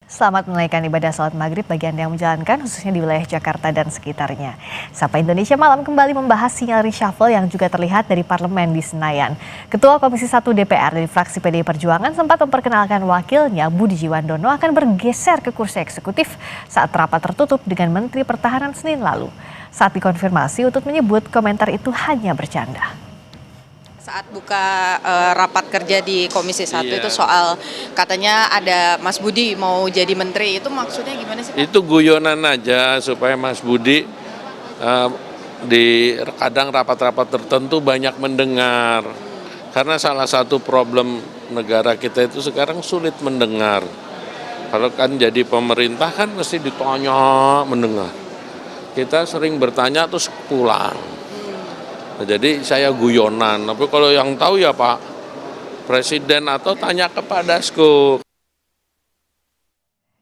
Selamat menunaikan ibadah salat maghrib bagi Anda yang menjalankan, khususnya di wilayah Jakarta dan sekitarnya. Sapa Indonesia Malam kembali membahas sinyal reshuffle yang juga terlihat dari parlemen di Senayan. Ketua Komisi 1 DPR dari fraksi PDI Perjuangan sempat memperkenalkan wakilnya Budi Jiwandono akan bergeser ke kursi eksekutif saat rapat tertutup dengan Menteri Pertahanan Senin lalu. Saat dikonfirmasi, Utut menyebut komentar itu hanya bercanda. Saat buka rapat kerja di Komisi 1 itu soal katanya ada Mas Budi mau jadi menteri, itu maksudnya gimana sih Pak? Itu guyonan aja supaya Mas Budi di kadang rapat-rapat tertentu banyak mendengar. Karena salah satu problem negara kita itu sekarang sulit mendengar. Kalau kan jadi pemerintah kan mesti ditanya mendengar. Kita sering bertanya terus pulang. Nah, jadi saya guyonan, tapi kalau yang tahu ya Pak Presiden atau tanya kepada Dasko.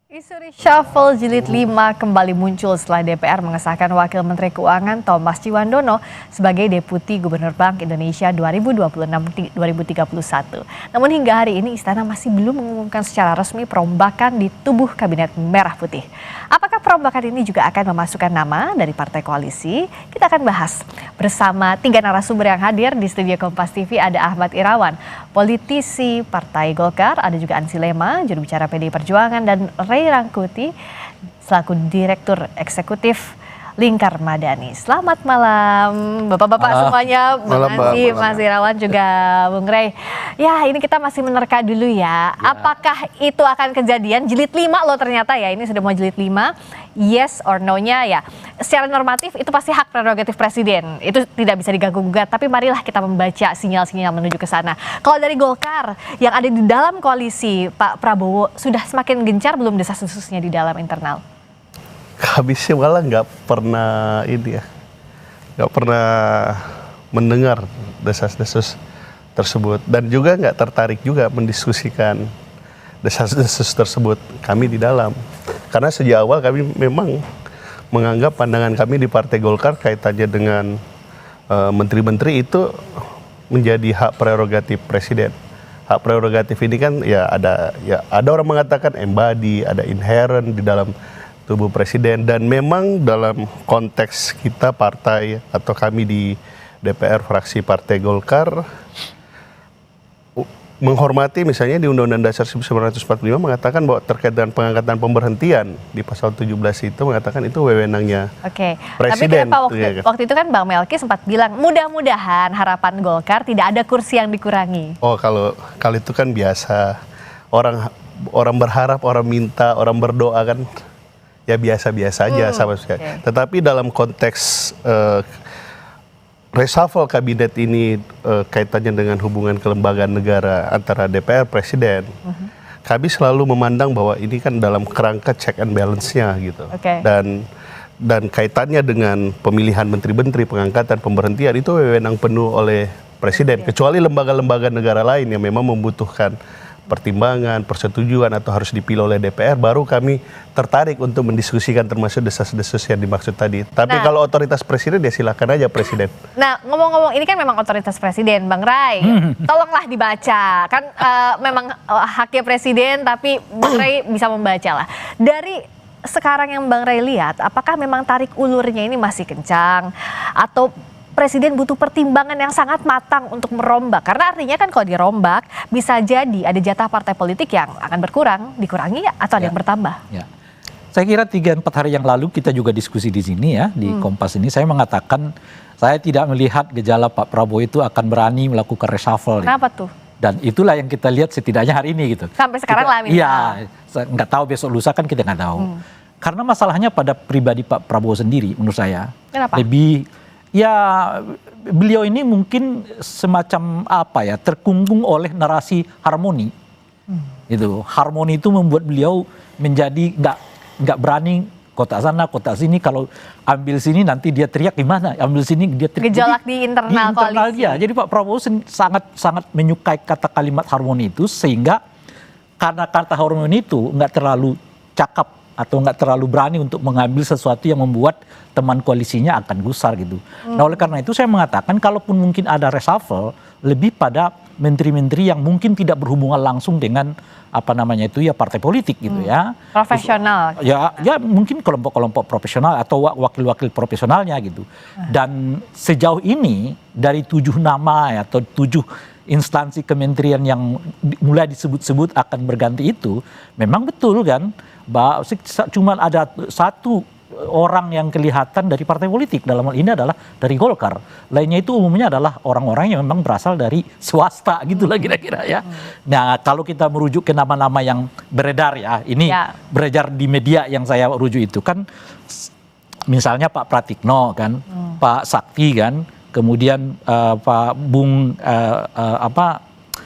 Isu reshuffle jilid 5 kembali muncul setelah DPR mengesahkan Wakil Menteri Keuangan Thomas Jiwandono sebagai Deputi Gubernur Bank Indonesia 2026-2031. Namun hingga hari ini Istana masih belum mengumumkan secara resmi perombakan di tubuh Kabinet Merah Putih. Apakah perombakan ini juga akan memasukkan nama dari partai koalisi? Kita akan bahas bersama 3 narasumber yang hadir di studio Kompas TV. Ada Ahmad Irawan, politisi Partai Golkar, ada juga Ansi Lema, juru bicara PDI Perjuangan, dan Ray Rangkuti selaku Direktur Eksekutif Lingkar Madani. Selamat malam Bapak-bapak semuanya, Bang Ansi, Mas Irawan, juga Bung Ray. Ya, ini kita masih menerka dulu ya. Apakah itu akan kejadian? Jilid 5 loh ternyata ya, ini sudah mau jilid 5. Yes or no-nya ya. Secara normatif itu pasti hak prerogatif Presiden. Itu tidak bisa diganggu-gugat, tapi marilah kita membaca sinyal-sinyal menuju ke sana. Kalau dari Golkar yang ada di dalam koalisi Pak Prabowo, sudah semakin gencar belum desas-desusnya di dalam internal? Kami sih malah nggak pernah nggak pernah mendengar desas-desus tersebut, dan juga nggak tertarik juga mendiskusikan desas-desus tersebut kami di dalam, karena sejak awal kami memang menganggap pandangan kami di Partai Golkar kaitannya dengan menteri-menteri itu menjadi hak prerogatif Presiden. Hak prerogatif ini kan ada orang mengatakan embody, ada inherent di dalam tubuh Presiden, dan memang dalam konteks kita partai atau kami di DPR fraksi Partai Golkar menghormati misalnya di Undang-Undang Dasar 1945 mengatakan bahwa terkait dengan pengangkatan pemberhentian di pasal 17 itu mengatakan itu wewenangnya Presiden. Tapi waktu itu kan Bang Melki sempat bilang mudah-mudahan harapan Golkar tidak ada kursi yang dikurangi. Oh, kalau itu kan biasa, orang berharap, orang minta, orang berdoa kan ya biasa-biasa aja sama sekali. Tetapi dalam konteks reshuffle kabinet ini kaitannya dengan hubungan kelembagaan negara antara DPR Presiden, kami selalu memandang bahwa ini kan dalam kerangka check and balance-nya gitu. Dan kaitannya dengan pemilihan menteri-menteri, pengangkatan, pemberhentian itu wewenang penuh oleh Presiden, kecuali lembaga-lembaga negara lain yang memang membutuhkan pertimbangan, persetujuan atau harus dipilih oleh DPR, baru kami tertarik untuk mendiskusikan termasuk desas-desus yang dimaksud tadi. Tapi kalau otoritas Presiden ya silakan aja Presiden. Nah, ngomong-ngomong ini kan memang otoritas Presiden, Bang Ray. Tolonglah dibaca. Kan memang haknya Presiden, tapi Bang Ray bisa membaca lah. Dari sekarang yang Bang Ray lihat, apakah memang tarik ulurnya ini masih kencang atau Presiden butuh pertimbangan yang sangat matang untuk merombak? Karena artinya kan kalau dirombak bisa jadi ada jatah partai politik yang akan berkurang, dikurangi atau ada yang bertambah. Ya. Saya kira 3-4 hari yang lalu kita juga diskusi di sini ya, di Kompas ini. Saya mengatakan saya tidak melihat gejala Pak Prabowo itu akan berani melakukan reshuffle. Kenapa tuh? Dan itulah yang kita lihat setidaknya hari ini gitu. Sampai sekarang lah. Iya, nggak tahu besok lusa kan kita nggak tahu. Karena masalahnya pada pribadi Pak Prabowo sendiri menurut saya. Kenapa? Ya, beliau ini mungkin semacam terkungkung oleh narasi harmoni. Gitu. Harmoni itu membuat beliau menjadi nggak berani kota sana, kota sini. Kalau ambil sini nanti dia teriak gimana? Ambil sini dia teriak. Gejolak di internal koalisi. Dia. Jadi Pak Prabowo sangat menyukai kata kalimat harmoni itu, sehingga karena kata harmoni itu nggak terlalu cakap atau nggak terlalu berani untuk mengambil sesuatu yang membuat teman koalisinya akan gusar gitu. Nah oleh karena itu saya mengatakan kalaupun mungkin ada reshuffle, lebih pada menteri-menteri yang mungkin tidak berhubungan langsung dengan apa namanya itu ya partai politik gitu ya. Profesional. Ya mungkin kelompok-kelompok profesional atau wakil-wakil profesionalnya gitu. Dan sejauh ini dari 7 nama atau 7 instansi kementerian yang mulai disebut-sebut akan berganti itu, memang betul kan, cuma ada satu orang yang kelihatan dari partai politik, dalam hal ini adalah dari Golkar. Lainnya itu umumnya adalah orang-orang yang memang berasal dari swasta gitulah kira-kira ya. Nah kalau kita merujuk ke nama-nama yang beredar ya, ini beredar di media yang saya rujuk itu kan, misalnya Pak Pratikno kan, Pak Sakti kan, kemudian Pak Bung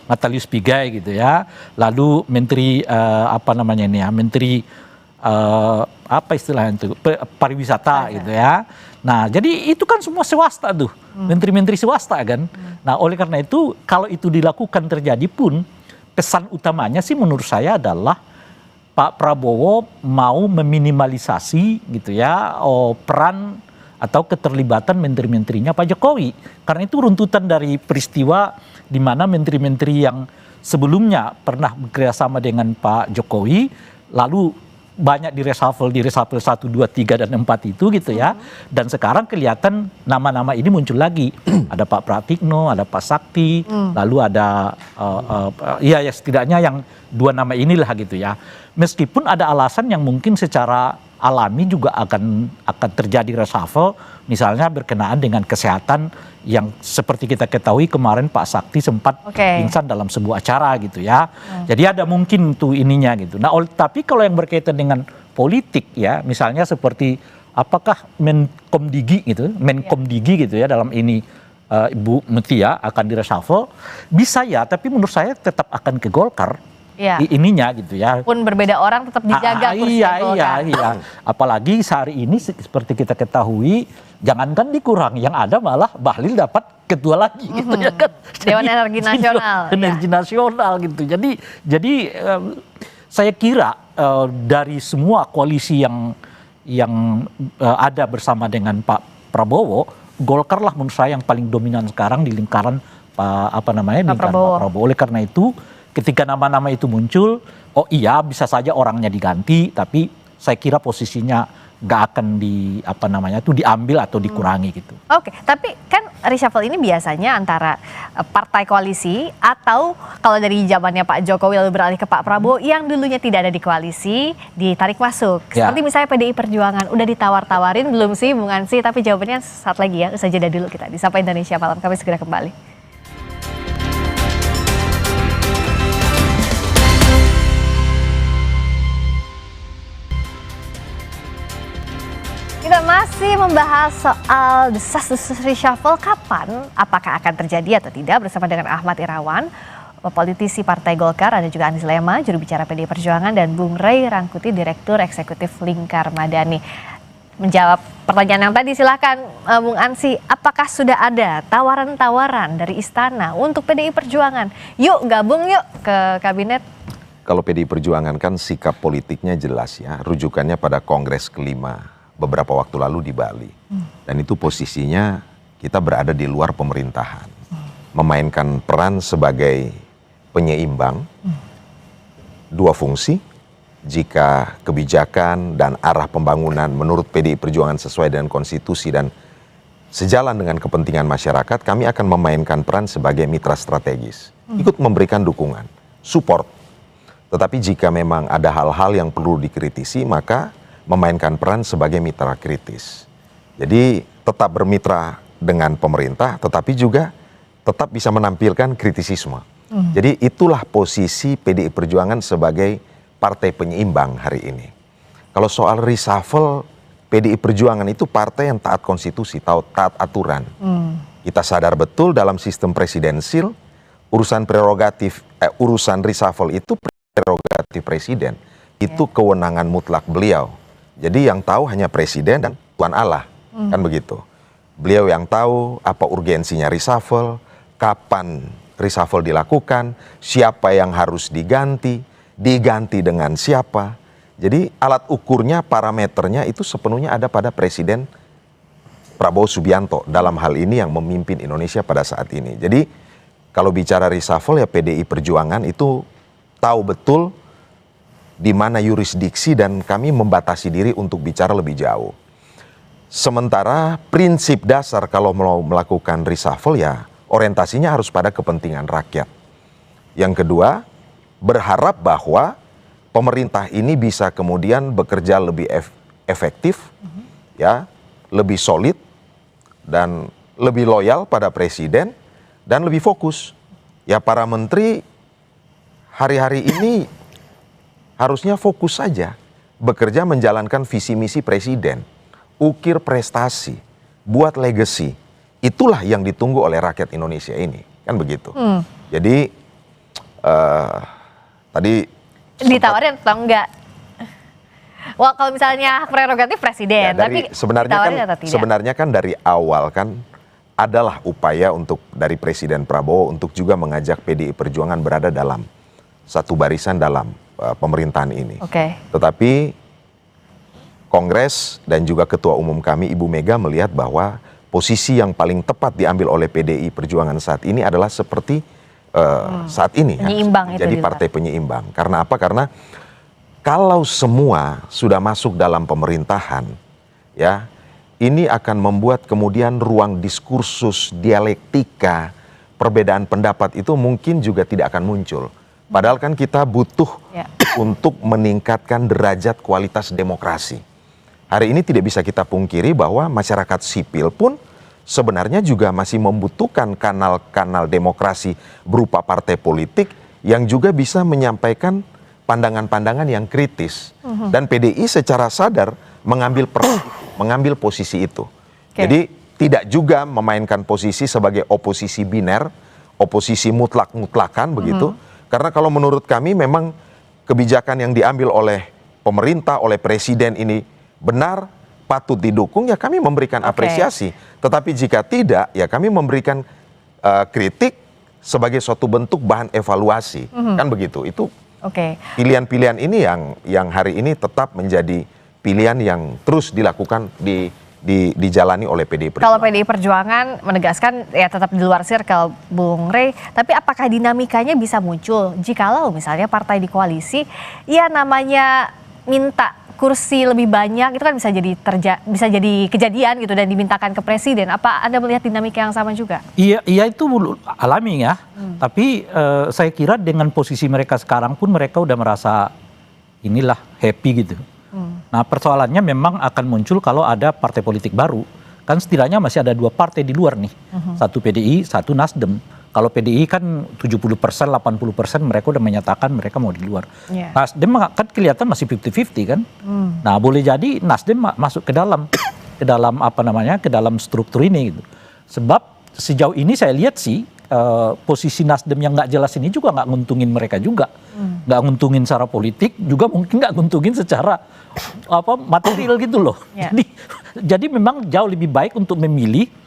Matalius Pigai gitu ya, lalu Menteri apa namanya ini ya, Menteri apa istilahnya itu, pariwisata gitu ya. Nah jadi itu kan semua swasta tuh, menteri-menteri swasta kan. Nah oleh karena itu kalau itu dilakukan terjadi pun, pesan utamanya sih menurut saya adalah Pak Prabowo mau meminimalisasi gitu ya peran atau keterlibatan menteri-menterinya Pak Jokowi. Karena itu runtutan dari peristiwa di mana menteri-menteri yang sebelumnya pernah bekerjasama dengan Pak Jokowi, lalu banyak di reshuffle 1, 2, 3, dan 4 itu gitu ya. Dan sekarang kelihatan nama-nama ini muncul lagi. Ada Pak Pratikno, ada Pak Sakti, lalu ada ya setidaknya yang 2 nama inilah gitu ya. Meskipun ada alasan yang mungkin secara alami juga akan terjadi reshuffle, misalnya berkenaan dengan kesehatan yang seperti kita ketahui kemarin Pak Sakti sempat pingsan dalam sebuah acara gitu ya. Jadi ada mungkin tuh ininya gitu. Nah, tapi kalau yang berkaitan dengan politik ya, misalnya seperti apakah Menkomdigi gitu ya dalam ini Ibu Mutia akan direshuffle, bisa ya, tapi menurut saya tetap akan ke Golkar. Ininya gitu ya. Pun berbeda orang tetap dijaga kursinya Golkar. Iya. Apalagi sehari ini seperti kita ketahui, jangankan dikurangi, yang ada malah Bahlil dapat ketua lagi gitu ya kan. Dewan Energi Nasional. Energi Nasional gitu. Jadi saya kira dari semua koalisi yang ada bersama dengan Pak Prabowo, Golkar lah menurut saya yang paling dominan sekarang di lingkaran Pak Prabowo. Oleh karena itu ketika nama-nama itu muncul, oh iya bisa saja orangnya diganti, tapi saya kira posisinya nggak akan diambil atau dikurangi gitu. Oke, tapi kan reshuffle ini biasanya antara partai koalisi atau kalau dari zamannya Pak Jokowi lalu beralih ke Pak Prabowo yang dulunya tidak ada di koalisi ditarik masuk. Seperti misalnya PDI Perjuangan udah ditawar-tawarin belum sih Bung Ansy? Tapi jawabannya saat lagi ya, usai jeda dulu kita di Sapa Indonesia Malam. Kami segera kembali. Kita masih membahas soal desas-desus reshuffle, kapan, apakah akan terjadi atau tidak, bersama dengan Ahmad Irawan, politisi Partai Golkar, ada juga Anies Lema, juru bicara PDI Perjuangan, dan Bung Ray Rangkuti, Direktur Eksekutif Lingkar Madani. Menjawab pertanyaan yang tadi, silakan Bung Ansy, apakah sudah ada tawaran-tawaran dari Istana untuk PDI Perjuangan? Yuk gabung yuk ke kabinet. Kalau PDI Perjuangan kan sikap politiknya jelas ya, rujukannya pada Kongres kelima beberapa waktu lalu di Bali. Dan itu posisinya kita berada di luar pemerintahan. Memainkan peran sebagai penyeimbang dua fungsi. Jika kebijakan dan arah pembangunan menurut PDI Perjuangan sesuai dengan konstitusi dan sejalan dengan kepentingan masyarakat, kami akan memainkan peran sebagai mitra strategis. Ikut memberikan dukungan, support. Tetapi jika memang ada hal-hal yang perlu dikritisi, maka memainkan peran sebagai mitra kritis. Jadi tetap bermitra dengan pemerintah, tetapi juga tetap bisa menampilkan kritisisme. Jadi itulah posisi PDI Perjuangan sebagai partai penyeimbang hari ini. Kalau soal reshuffle, PDI Perjuangan itu partai yang taat konstitusi, taat aturan. Kita sadar betul dalam sistem presidensil, urusan reshuffle itu prerogatif presiden. Itu kewenangan mutlak beliau. Jadi yang tahu hanya presiden dan Tuhan Allah, kan begitu. Beliau yang tahu apa urgensinya reshuffle, kapan reshuffle dilakukan, siapa yang harus diganti dengan siapa. Jadi alat ukurnya, parameternya itu sepenuhnya ada pada Presiden Prabowo Subianto dalam hal ini yang memimpin Indonesia pada saat ini. Jadi kalau bicara reshuffle ya PDI Perjuangan itu tahu betul di mana yurisdiksi dan kami membatasi diri untuk bicara lebih jauh. Sementara prinsip dasar kalau mau melakukan reshuffle ya orientasinya harus pada kepentingan rakyat. Yang kedua, berharap bahwa pemerintah ini bisa kemudian bekerja lebih efektif, ya, lebih solid dan lebih loyal pada presiden dan lebih fokus. Ya para menteri hari-hari ini harusnya fokus saja bekerja menjalankan visi misi presiden, ukir prestasi, buat legacy. Itulah yang ditunggu oleh rakyat Indonesia ini, kan begitu. Jadi tadi Ditawarin atau enggak? Wah, kalau misalnya prerogatif presiden, ya, tapi sebenarnya kan dari awal kan adalah upaya untuk dari Presiden Prabowo untuk juga mengajak PDI Perjuangan berada dalam satu barisan dalam pemerintahan ini. Oke. Tetapi Kongres dan juga Ketua Umum kami Ibu Mega melihat bahwa posisi yang paling tepat diambil oleh PDI Perjuangan saat ini adalah seperti saat ini penyeimbang jadi partai penyeimbang. Karena apa? Karena kalau semua sudah masuk dalam pemerintahan, ya ini akan membuat kemudian ruang diskursus, dialektika, perbedaan pendapat itu mungkin juga tidak akan muncul. Padahal kan kita butuh untuk meningkatkan derajat kualitas demokrasi. Hari ini tidak bisa kita pungkiri bahwa masyarakat sipil pun sebenarnya juga masih membutuhkan kanal-kanal demokrasi berupa partai politik yang juga bisa menyampaikan pandangan-pandangan yang kritis. Dan PDI secara sadar mengambil posisi itu. Jadi tidak juga memainkan posisi sebagai oposisi biner, oposisi mutlak-mutlakan begitu. Karena kalau menurut kami memang kebijakan yang diambil oleh pemerintah, oleh presiden ini benar, patut didukung, ya kami memberikan apresiasi. Tetapi jika tidak, ya kami memberikan kritik sebagai suatu bentuk bahan evaluasi. Kan begitu. Itu pilihan-pilihan ini yang hari ini tetap menjadi pilihan yang terus dilakukan dijalani oleh PDI Perjuangan. Kalau PDI Perjuangan menegaskan ya tetap di luar circle Bung Rey, tapi apakah dinamikanya bisa muncul jikalau misalnya partai di koalisi ya namanya minta kursi lebih banyak itu kan bisa jadi kejadian gitu dan dimintakan ke presiden. Apa Anda melihat dinamika yang sama juga? Iya itu alami ya. Tapi saya kira dengan posisi mereka sekarang pun mereka udah merasa inilah happy gitu. Nah persoalannya memang akan muncul kalau ada partai politik baru. Kan setidaknya masih ada 2 partai di luar nih. Satu PDI, satu Nasdem. Kalau PDI kan 70%, 80% mereka udah menyatakan mereka mau di luar. Nasdem kan kelihatan masih 50-50 kan. Nah boleh jadi Nasdem masuk ke dalam ke dalam struktur ini gitu. Sebab sejauh ini saya lihat sih posisi Nasdem yang nggak jelas ini juga nggak nguntungin mereka juga. Nggak nguntungin secara politik, juga mungkin nggak nguntungin secara material gitu loh. Jadi memang jauh lebih baik untuk memilih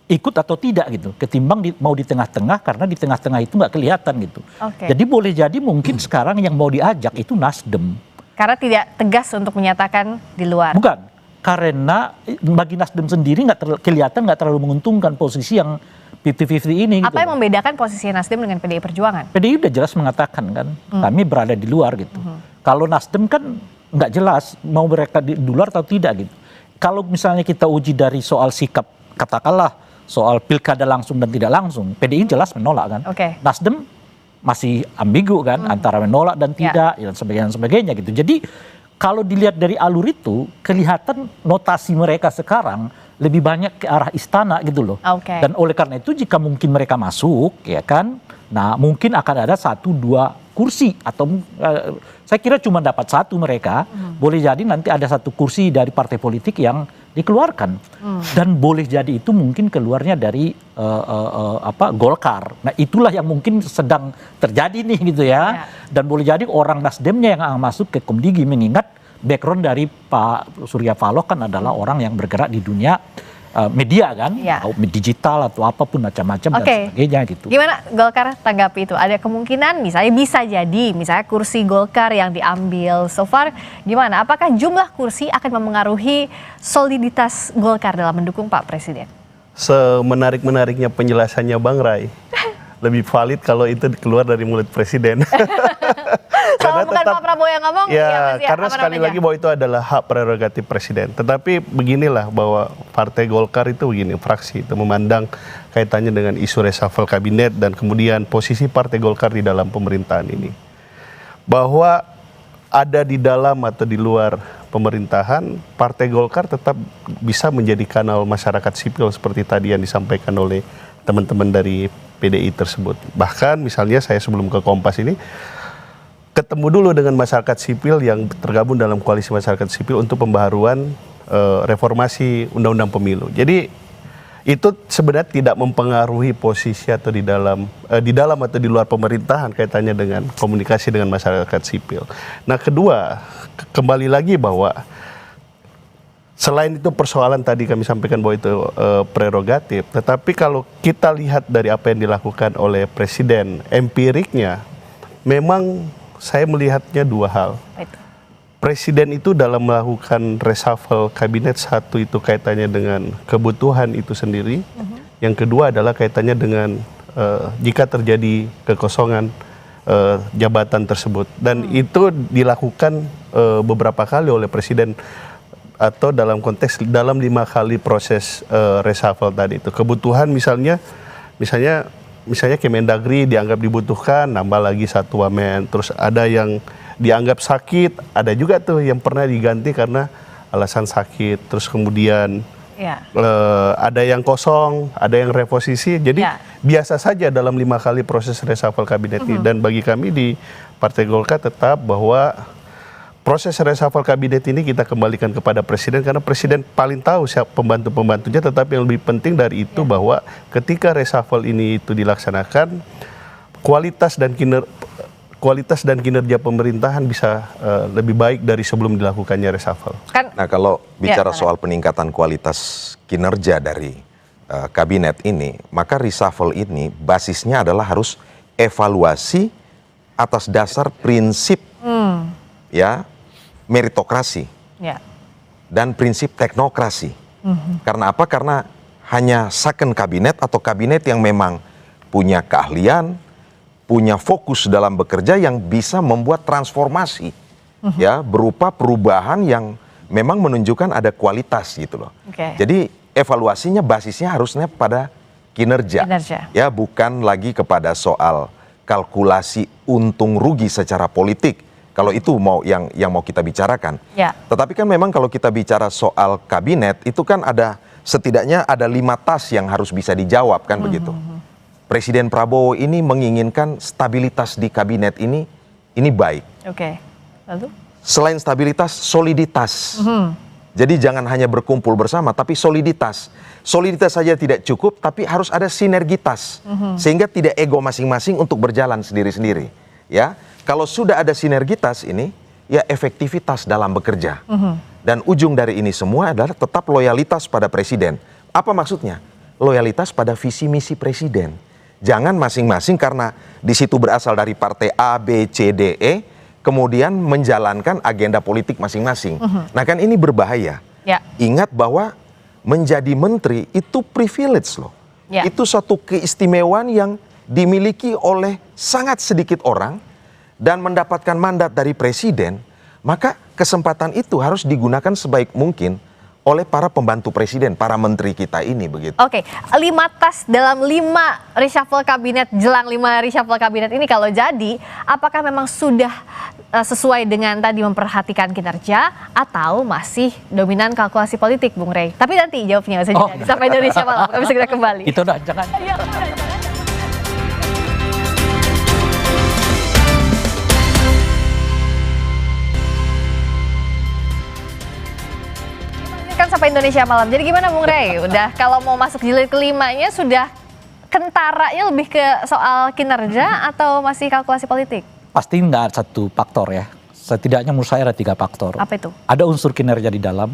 ikut atau tidak gitu, ketimbang mau di tengah-tengah, karena di tengah-tengah itu nggak kelihatan gitu. Jadi boleh jadi mungkin sekarang yang mau diajak itu Nasdem. Karena tidak tegas untuk menyatakan di luar. Bukan, karena bagi Nasdem sendiri kelihatan nggak terlalu menguntungkan posisi yang 50-50 ini. Apa yang membedakan posisi Nasdem dengan PDI Perjuangan? PDI udah jelas mengatakan kan, kami berada di luar gitu. Kalau Nasdem kan nggak jelas mau mereka di luar atau tidak gitu. Kalau misalnya kita uji dari soal sikap, katakanlah soal pilkada langsung dan tidak langsung, PDI jelas menolak kan. Nasdem masih ambigu kan, antara menolak dan tidak, dan sebagainya gitu. Jadi kalau dilihat dari alur itu, kelihatan notasi mereka sekarang lebih banyak ke arah istana gitu loh. Dan oleh karena itu jika mungkin mereka masuk, ya kan, nah mungkin akan ada 1-2 kursi atau saya kira cuma dapat 1 mereka. Boleh jadi nanti ada 1 kursi dari partai politik yang dikeluarkan, dan boleh jadi itu mungkin keluarnya dari Golkar. Nah itulah yang mungkin sedang terjadi nih gitu ya. Dan boleh jadi orang Nasdemnya yang akan masuk ke Komdigi, mengingat background dari Pak Surya Paloh kan adalah orang yang bergerak di dunia media kan, digital atau apapun macam-macam dan sebagainya gitu. Gimana Golkar tanggapi itu? Ada kemungkinan misalnya bisa jadi misalnya kursi Golkar yang diambil so far gimana? Apakah jumlah kursi akan memengaruhi soliditas Golkar dalam mendukung Pak Presiden? Semenarik-menariknya penjelasannya Bang Ray, lebih valid kalau itu keluar dari mulut presiden. Kalau bukan Pak Prabowo yang ngomong, ya, Mas, ya, karena aman-aman sekali aja. lagi bahwa itu adalah hak prerogatif presiden. Tetapi beginilah bahwa Partai Golkar itu begini, fraksi itu memandang kaitannya dengan isu reshuffle kabinet dan kemudian posisi Partai Golkar di dalam pemerintahan ini. Bahwa ada di dalam atau di luar pemerintahan, Partai Golkar tetap bisa menjadi kanal masyarakat sipil seperti tadi yang disampaikan oleh teman-teman dari PDI tersebut. Bahkan misalnya saya sebelum ke Kompas ini, ketemu dulu dengan masyarakat sipil yang tergabung dalam koalisi masyarakat sipil untuk pembaharuan reformasi undang-undang pemilu. Jadi itu sebenarnya tidak mempengaruhi posisi atau di dalam atau di luar pemerintahan kaitannya dengan komunikasi dengan masyarakat sipil. Nah, kedua, kembali lagi bahwa selain itu persoalan tadi kami sampaikan bahwa itu prerogatif, tetapi kalau kita lihat dari apa yang dilakukan oleh presiden, empiriknya memang saya melihatnya dua hal. Presiden itu dalam melakukan reshuffle kabinet, satu itu kaitannya dengan kebutuhan itu sendiri. Yang kedua adalah kaitannya dengan jika terjadi kekosongan jabatan tersebut. Dan itu dilakukan beberapa kali oleh presiden atau dalam konteks dalam 5 kali proses reshuffle tadi itu. Kebutuhan misalnya Kemendagri dianggap dibutuhkan, nambah lagi 1 wamen. Terus ada yang dianggap sakit, ada juga tuh yang pernah diganti karena alasan sakit. Terus kemudian ada yang kosong, ada yang reposisi. Jadi biasa saja dalam 5 kali proses reshuffle kabinet ini. Dan bagi kami di Partai Golkar tetap bahwa proses reshuffle kabinet ini kita kembalikan kepada presiden karena presiden paling tahu siapa pembantu-pembantunya, tetapi yang lebih penting dari itu bahwa ketika reshuffle ini itu dilaksanakan, kualitas dan kinerja pemerintahan bisa lebih baik dari sebelum dilakukannya reshuffle. Nah, kalau bicara soal peningkatan kualitas kinerja dari kabinet ini, maka reshuffle ini basisnya adalah harus evaluasi atas dasar prinsip meritokrasi dan prinsip teknokrasi. Karena apa? Karena hanya second kabinet atau kabinet yang memang punya keahlian, punya fokus dalam bekerja yang bisa membuat transformasi berupa perubahan yang memang menunjukkan ada kualitas gitu loh. Jadi evaluasinya basisnya harusnya pada kinerja. Ya, bukan lagi kepada soal kalkulasi untung rugi secara politik. Kalau itu yang mau kita bicarakan. Tetapi kan memang kalau kita bicara soal kabinet itu kan setidaknya ada 5 tas yang harus bisa dijawab kan begitu. Presiden Prabowo ini menginginkan stabilitas di kabinet ini baik. Lalu? Selain stabilitas, soliditas. Jadi jangan hanya berkumpul bersama, tapi soliditas. Soliditas saja tidak cukup, tapi harus ada sinergitas. Sehingga tidak ego masing-masing untuk berjalan sendiri-sendiri. Ya, kalau sudah ada sinergitas ini, ya efektivitas dalam bekerja. Dan ujung dari ini semua adalah tetap loyalitas pada presiden. Apa maksudnya? Loyalitas pada visi misi presiden. Jangan masing-masing karena di situ berasal dari partai A, B, C, D, E, kemudian menjalankan agenda politik masing-masing. Nah kan ini berbahaya. Ingat bahwa menjadi menteri itu privilege loh. Itu suatu keistimewaan yang dimiliki oleh sangat sedikit orang dan mendapatkan mandat dari presiden, maka kesempatan itu harus digunakan sebaik mungkin oleh para pembantu presiden, para menteri kita ini begitu. 5 tas dalam 5 reshuffle kabinet, jelang 5 reshuffle kabinet ini kalau jadi, apakah memang sudah sesuai dengan tadi memperhatikan kinerja atau masih dominan kalkulasi politik, Bung Rey? Tapi nanti jawabnya saja sampai Indonesia Malam, kami segera kembali. Itu jangan. Kan sampai Indonesia Malam. Jadi gimana Bung Rey? Udah kalau mau masuk jilid kelimanya sudah kentaranya lebih ke soal kinerja atau masih kalkulasi politik? Pasti nggak satu faktor ya. Setidaknya menurut saya ada 3 faktor. Apa itu? Ada unsur kinerja di dalam,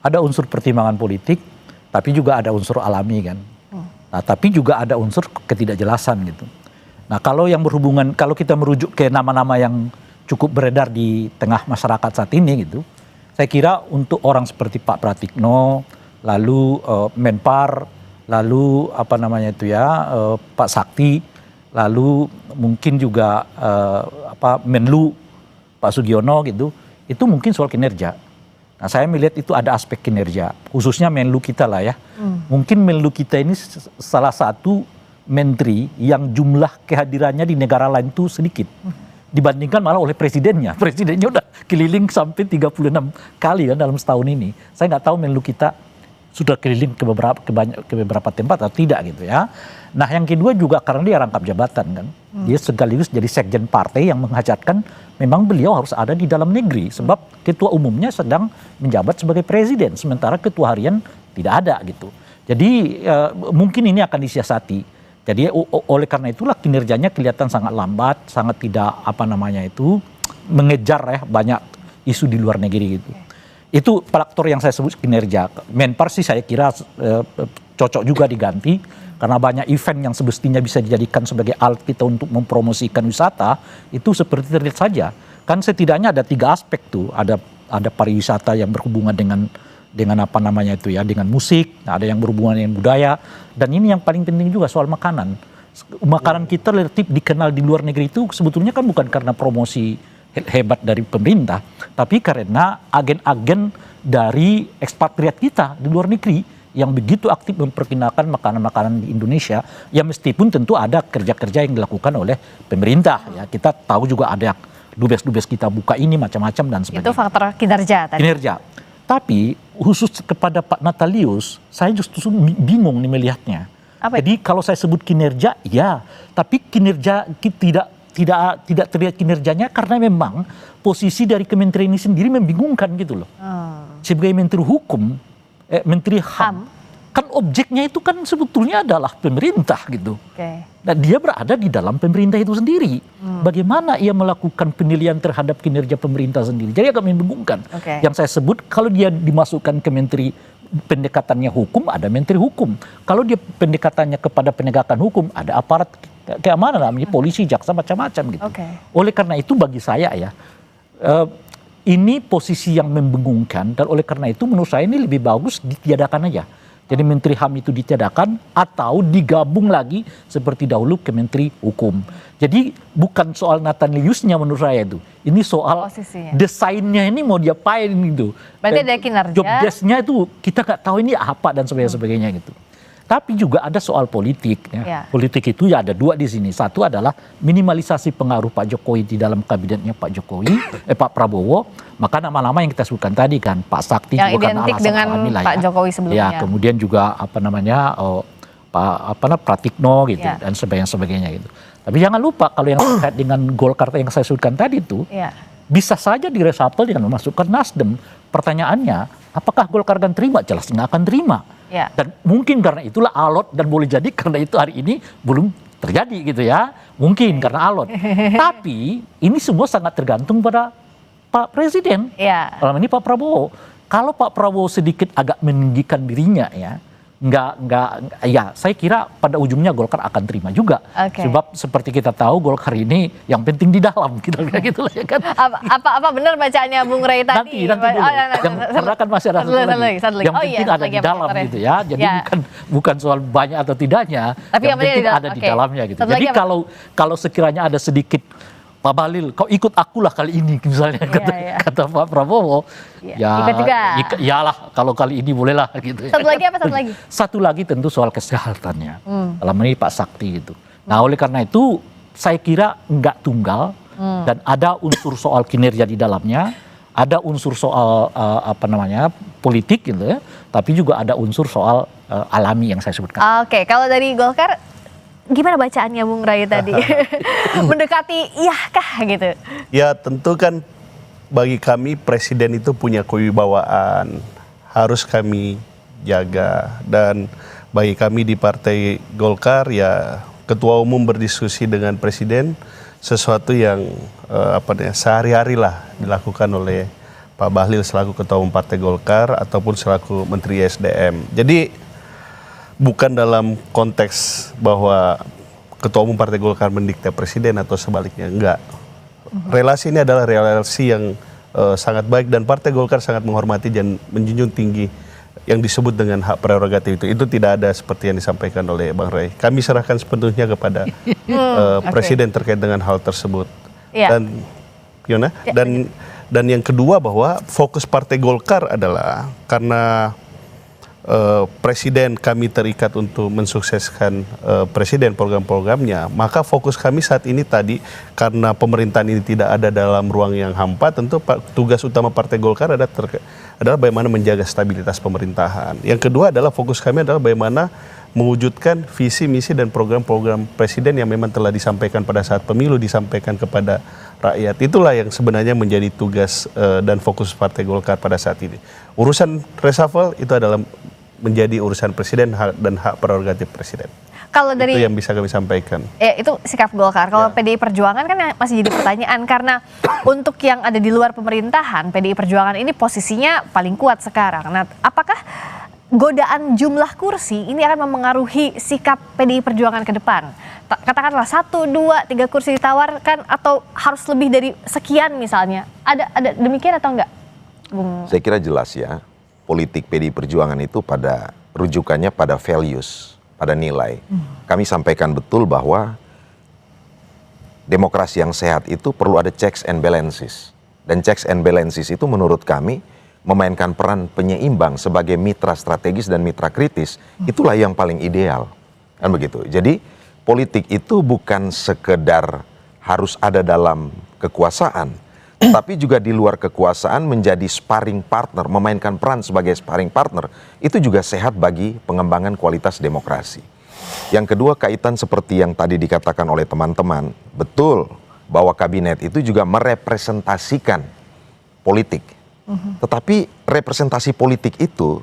ada unsur pertimbangan politik, tapi juga ada unsur alami kan. Nah, tapi juga ada unsur ketidakjelasan gitu. Nah, kalau yang berhubungan, kalau kita merujuk ke nama-nama yang cukup beredar di tengah masyarakat saat ini gitu, saya kira untuk orang seperti Pak Pratikno, lalu Menpar, lalu Pak Sakti, lalu mungkin juga Menlu Pak Sugiono gitu, itu mungkin soal kinerja. Nah, saya melihat itu ada aspek kinerja, khususnya Menlu kita lah ya. Mungkin Menlu kita ini salah satu menteri yang jumlah kehadirannya di negara lain itu sedikit. Dibandingkan malah oleh presidennya. Presidennya udah keliling sampai 36 kali kan dalam setahun ini. Saya nggak tahu Menlu kita sudah keliling ke beberapa tempat atau tidak gitu ya. Nah, yang kedua juga karena dia rangkap jabatan kan. Dia sekaligus jadi sekjen partai yang menghajatkan memang beliau harus ada di dalam negeri. Sebab ketua umumnya sedang menjabat sebagai presiden. Sementara ketua harian tidak ada gitu. Jadi mungkin ini akan disiasati. Jadi oleh karena itulah kinerjanya kelihatan sangat lambat. Sangat tidak mengejar ya banyak isu di luar negeri gitu. Itu faktor yang saya sebut kinerja. Menpar sih saya kira cocok juga diganti. Karena banyak event yang semestinya bisa dijadikan sebagai alat kita untuk mempromosikan wisata, itu seperti terlihat saja. Kan setidaknya ada 3 aspek tuh. Ada pariwisata yang berhubungan dengan dengan musik, ada yang berhubungan dengan budaya, dan ini yang paling penting juga soal makanan. Makanan kita relatif dikenal di luar negeri itu sebetulnya kan bukan karena promosi hebat dari pemerintah, tapi karena agen-agen dari ekspatriat kita di luar negeri yang begitu aktif memperkenalkan makanan-makanan di Indonesia, ya meskipun tentu ada kerja-kerja yang dilakukan oleh pemerintah. Ya, kita tahu juga ada dubes-dubes kita buka ini macam-macam dan sebagainya. Itu faktor kinerja tadi. Kinerja. Tapi khusus kepada Pak Natalius, saya justru bingung nih melihatnya. Jadi kalau saya sebut kinerja, ya, tapi kinerja tidak terlihat kinerjanya karena memang posisi dari kementerian ini sendiri membingungkan gitu loh. Sebagai Menteri Hukum, Menteri HAM, kan objeknya itu kan sebetulnya adalah pemerintah gitu. Dan dia berada di dalam pemerintah itu sendiri. Bagaimana ia melakukan penilaian terhadap kinerja pemerintah sendiri? Jadi agak membingungkan. Yang saya sebut kalau dia dimasukkan ke menteri pendekatannya hukum, ada menteri hukum. Kalau dia pendekatannya kepada penegakan hukum, ada aparat keamanan, namanya polisi, jaksa, macam-macam gitu. Oleh karena itu bagi saya ya, ini posisi yang membingungkan, dan oleh karena itu menurut saya ini lebih bagus ditiadakan aja. Jadi Menteri HAM itu ditiadakan atau digabung lagi seperti dahulu ke Menteri Hukum. Jadi bukan soal Nataliusnya menurut saya itu. Ini soal posisinya. Desainnya ini mau diapain gitu. Berarti ada kinerja. Job desk-nya itu kita nggak tahu ini apa dan sebagainya gitu. Tapi juga ada soal politik. Ya. Politik itu ya ada 2 di sini. Satu adalah minimalisasi pengaruh Pak Jokowi di dalam kabinetnya Pak Prabowo. Maka nama-nama yang kita sebutkan tadi kan, Pak Sakti yang juga kan identik dengan Pak Jokowi sebelumnya. Ya, kemudian juga Pak Pratikno gitu dan sebagainya gitu. Tapi jangan lupa kalau yang terkait dengan Golkar yang saya sebutkan tadi itu bisa saja diresapel dengan memasukkan Nasdem. Pertanyaannya, apakah Golkar akan terima? Jelas nggak akan terima. Dan mungkin karena itulah alot, dan boleh jadi karena itu hari ini belum terjadi gitu ya. Mungkin karena alot. Tapi ini semua sangat tergantung pada Pak Presiden. Dalam ini Pak Prabowo. Kalau Pak Prabowo sedikit agak meninggikan dirinya ya, ya saya kira pada ujungnya Golkar akan terima juga. Sebab seperti kita tahu Golkar ini yang penting di dalam, kita gitu lah ya kan. Apa benar bacaannya Bung Ray tadi? Nanti dulu. Karena kan masih ada satu lagi. Yang penting ada di dalam gitu ya. Jadi bukan soal banyak atau tidaknya, tapi yang penting ada di dalamnya gitu. Jadi kalau sekiranya ada sedikit Pak Bahlil, kau ikut akulah kali ini misalnya kata Pak Prabowo, iyalah kalau kali ini bolehlah gitu. Satu lagi apa? Satu lagi tentu soal kesehatannya. Dalam ini Pak Sakti gitu. Nah oleh karena itu saya kira nggak tunggal dan ada unsur soal kinerja di dalamnya, ada unsur soal politik gitu ya, tapi juga ada unsur soal alami yang saya sebutkan. Kalau dari Golkar, gimana bacaannya Bung Ray tadi? Mendekati iyahkah gitu? Ya tentu kan bagi kami presiden itu punya kewibawaan, harus kami jaga. Dan bagi kami di Partai Golkar ya ketua umum berdiskusi dengan presiden sesuatu yang sehari-hari lah dilakukan oleh Pak Bahlil selaku ketua umum Partai Golkar ataupun selaku Menteri SDM. Jadi bukan dalam konteks bahwa ketua umum Partai Golkar mendikte presiden atau sebaliknya, enggak. Relasi ini adalah relasi yang sangat baik dan Partai Golkar sangat menghormati dan menjunjung tinggi yang disebut dengan hak prerogatif itu tidak ada seperti yang disampaikan oleh Bang Ray. Kami serahkan sepenuhnya kepada Presiden terkait dengan hal tersebut. Dan Fiona, dan yang kedua bahwa fokus Partai Golkar adalah karena Presiden kami terikat untuk mensukseskan Presiden program-programnya, maka fokus kami saat ini tadi karena pemerintahan ini tidak ada dalam ruang yang hampa, tentu tugas utama Partai Golkar adalah bagaimana menjaga stabilitas pemerintahan. Yang kedua adalah fokus kami adalah bagaimana mewujudkan visi, misi, dan program-program Presiden yang memang telah disampaikan pada saat pemilu, disampaikan kepada rakyat. Itulah yang sebenarnya menjadi tugas dan fokus Partai Golkar pada saat ini. Urusan reshuffle itu adalah menjadi urusan Presiden dan hak prerogatif Presiden. Kalau dari itu yang bisa kami sampaikan. Itu sikap Golkar. Kalau PDI Perjuangan kan masih jadi pertanyaan karena untuk yang ada di luar pemerintahan, PDI Perjuangan ini posisinya paling kuat sekarang. Nah, apakah godaan jumlah kursi ini akan memengaruhi sikap PDI Perjuangan ke depan? Katakanlah 1, 2, 3 kursi ditawarkan atau harus lebih dari sekian misalnya. Ada demikian atau enggak, Bung? Saya kira jelas ya, politik PDI Perjuangan itu pada rujukannya pada values, pada nilai. Kami sampaikan betul bahwa demokrasi yang sehat itu perlu ada checks and balances. Dan checks and balances itu menurut kami memainkan peran penyeimbang sebagai mitra strategis dan mitra kritis. Itulah yang paling ideal. Kan begitu. Jadi politik itu bukan sekedar harus ada dalam kekuasaan, tapi juga di luar kekuasaan menjadi sparring partner, memainkan peran sebagai sparring partner, itu juga sehat bagi pengembangan kualitas demokrasi. Yang kedua, kaitan seperti yang tadi dikatakan oleh teman-teman, betul bahwa kabinet itu juga merepresentasikan politik. Tetapi representasi politik itu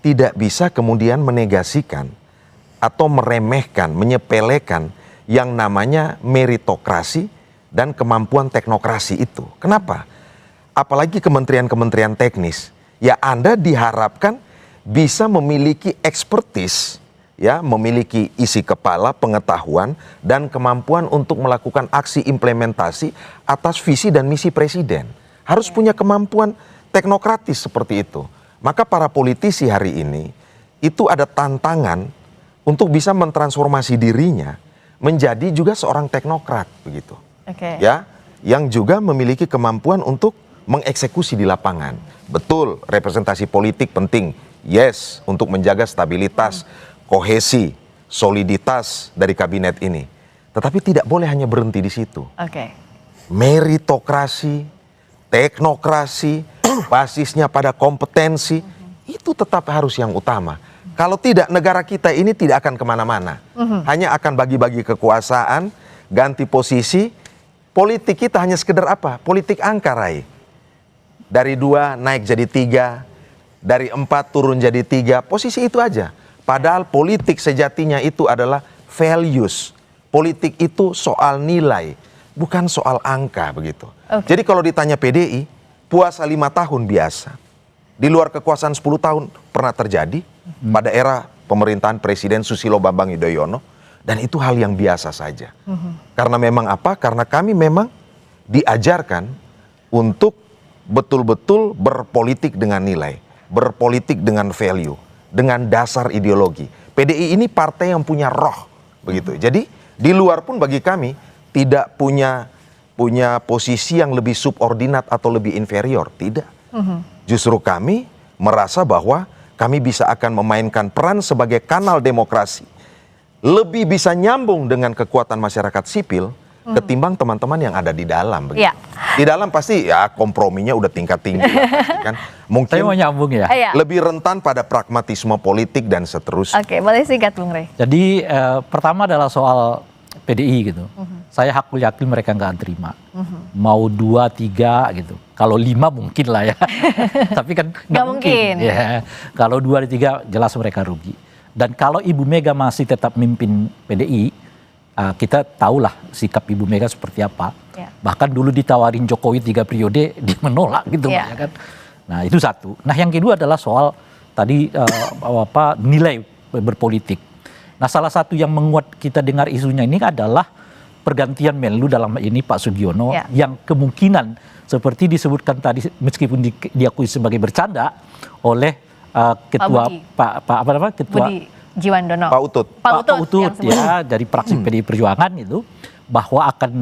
tidak bisa kemudian menegasikan atau meremehkan, menyepelekan yang namanya meritokrasi dan kemampuan teknokrasi itu. Kenapa? Apalagi kementerian-kementerian teknis, ya Anda diharapkan bisa memiliki expertise, ya, memiliki isi kepala, pengetahuan, dan kemampuan untuk melakukan aksi implementasi atas visi dan misi Presiden. Harus punya kemampuan teknokratis seperti itu. Maka para politisi hari ini, itu ada tantangan untuk bisa mentransformasi dirinya menjadi juga seorang teknokrat, begitu. Ya, yang juga memiliki kemampuan untuk mengeksekusi di lapangan. Betul, representasi politik penting. Yes, untuk menjaga stabilitas, kohesi, soliditas dari kabinet ini. Tetapi tidak boleh hanya berhenti di situ. Meritokrasi, teknokrasi, basisnya pada kompetensi, itu tetap harus yang utama. Kalau tidak, negara kita ini tidak akan kemana-mana. Hanya akan bagi-bagi kekuasaan, ganti posisi. Politik kita hanya sekedar apa? Politik angka, Rai. Dari 2 naik jadi 3, dari 4 turun jadi 3, posisi itu aja. Padahal politik sejatinya itu adalah values. Politik itu soal nilai, bukan soal angka, begitu. Jadi kalau ditanya PDI, puasa 5 tahun biasa. Di luar kekuasaan 10 tahun pernah terjadi pada era pemerintahan Presiden Susilo Bambang Yudhoyono. Dan itu hal yang biasa saja. Karena memang apa? Karena kami memang diajarkan untuk betul-betul berpolitik dengan nilai, berpolitik dengan value, dengan dasar ideologi. PDI ini partai yang punya roh, begitu. Jadi di luar pun bagi kami tidak punya posisi yang lebih subordinat atau lebih inferior, tidak. Justru kami merasa bahwa kami bisa akan memainkan peran sebagai kanal demokrasi, lebih bisa nyambung dengan kekuatan masyarakat sipil ketimbang teman-teman yang ada di dalam. Begitu. Di dalam pasti ya komprominya udah tingkat tinggi lah, pasti, kan. Mungkin saya mau nyambung ya. Lebih rentan pada pragmatisme politik dan seterusnya. Boleh singkat Bung Rey. Jadi pertama adalah soal PDI gitu. Saya hakul yakin mereka nggak terima. Mau 2, 3 gitu. Kalau 5 mungkin lah ya. Tapi kan nggak mungkin. Ya. Kalau 2, 3 jelas mereka rugi. Dan kalau Ibu Mega masih tetap mimpin PDI, kita tahulah sikap Ibu Mega seperti apa. Bahkan dulu ditawarin Jokowi 3 periode, dia menolak gitu. Ya kan? Nah itu satu. Nah yang kedua adalah soal tadi nilai berpolitik. Nah salah satu yang menguat kita dengar isunya ini adalah pergantian Menlu dalam ini Pak Sugiono, yang kemungkinan seperti disebutkan tadi meskipun diakui sebagai bercanda oleh ketua Budi. Pak apa namanya ketua Budi Jiwandono. Pak Utut. Pak Pak Utut, Utut yang sebelumnya. ya dari praksi PDI Perjuangan itu bahwa akan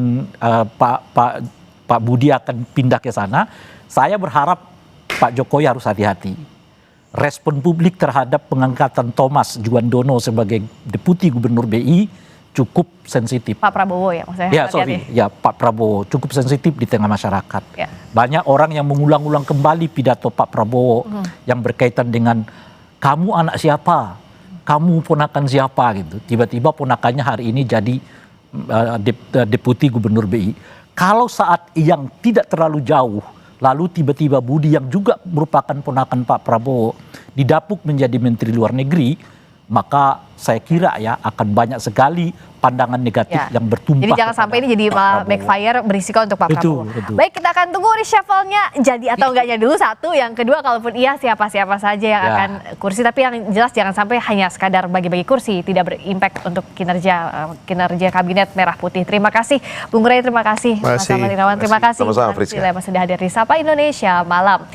Pak Budi akan pindah ke sana. Saya berharap Pak Jokowi harus hati-hati. Respon publik terhadap pengangkatan Thomas Juwandono sebagai Deputi Gubernur BI cukup sensitif. Pak Prabowo ya maksudnya. Ya hati-hati. sorry, ya Pak Prabowo cukup sensitif di tengah masyarakat. Ya. Banyak orang yang mengulang-ulang kembali pidato Pak Prabowo yang berkaitan dengan kamu anak siapa, kamu ponakan siapa gitu. Tiba-tiba ponakannya hari ini jadi Deputi Gubernur BI. Kalau saat yang tidak terlalu jauh, lalu tiba-tiba Budi yang juga merupakan ponakan Pak Prabowo didapuk menjadi Menteri Luar Negeri, maka saya kira ya akan banyak sekali pandangan negatif Ya. yang bertumpah. Jadi jangan sampai ini jadi Pak Prabowo. backfire berisiko untuk Pak Betul, Prabowo. betul. Baik, kita akan tunggu reshuffle-nya jadi atau enggaknya dulu satu. Yang kedua, kalaupun iya siapa-siapa saja yang Ya. akan kursi. Tapi yang jelas jangan sampai hanya sekadar bagi-bagi kursi, tidak berimpact untuk kinerja kabinet merah putih. Terima kasih Bung Rey, terima kasih Mas Terima kasih. Ahmad Irawan, terima kasih Sama-sama, Mas Friska. Silema sudah hadir di Sapa Indonesia Malam.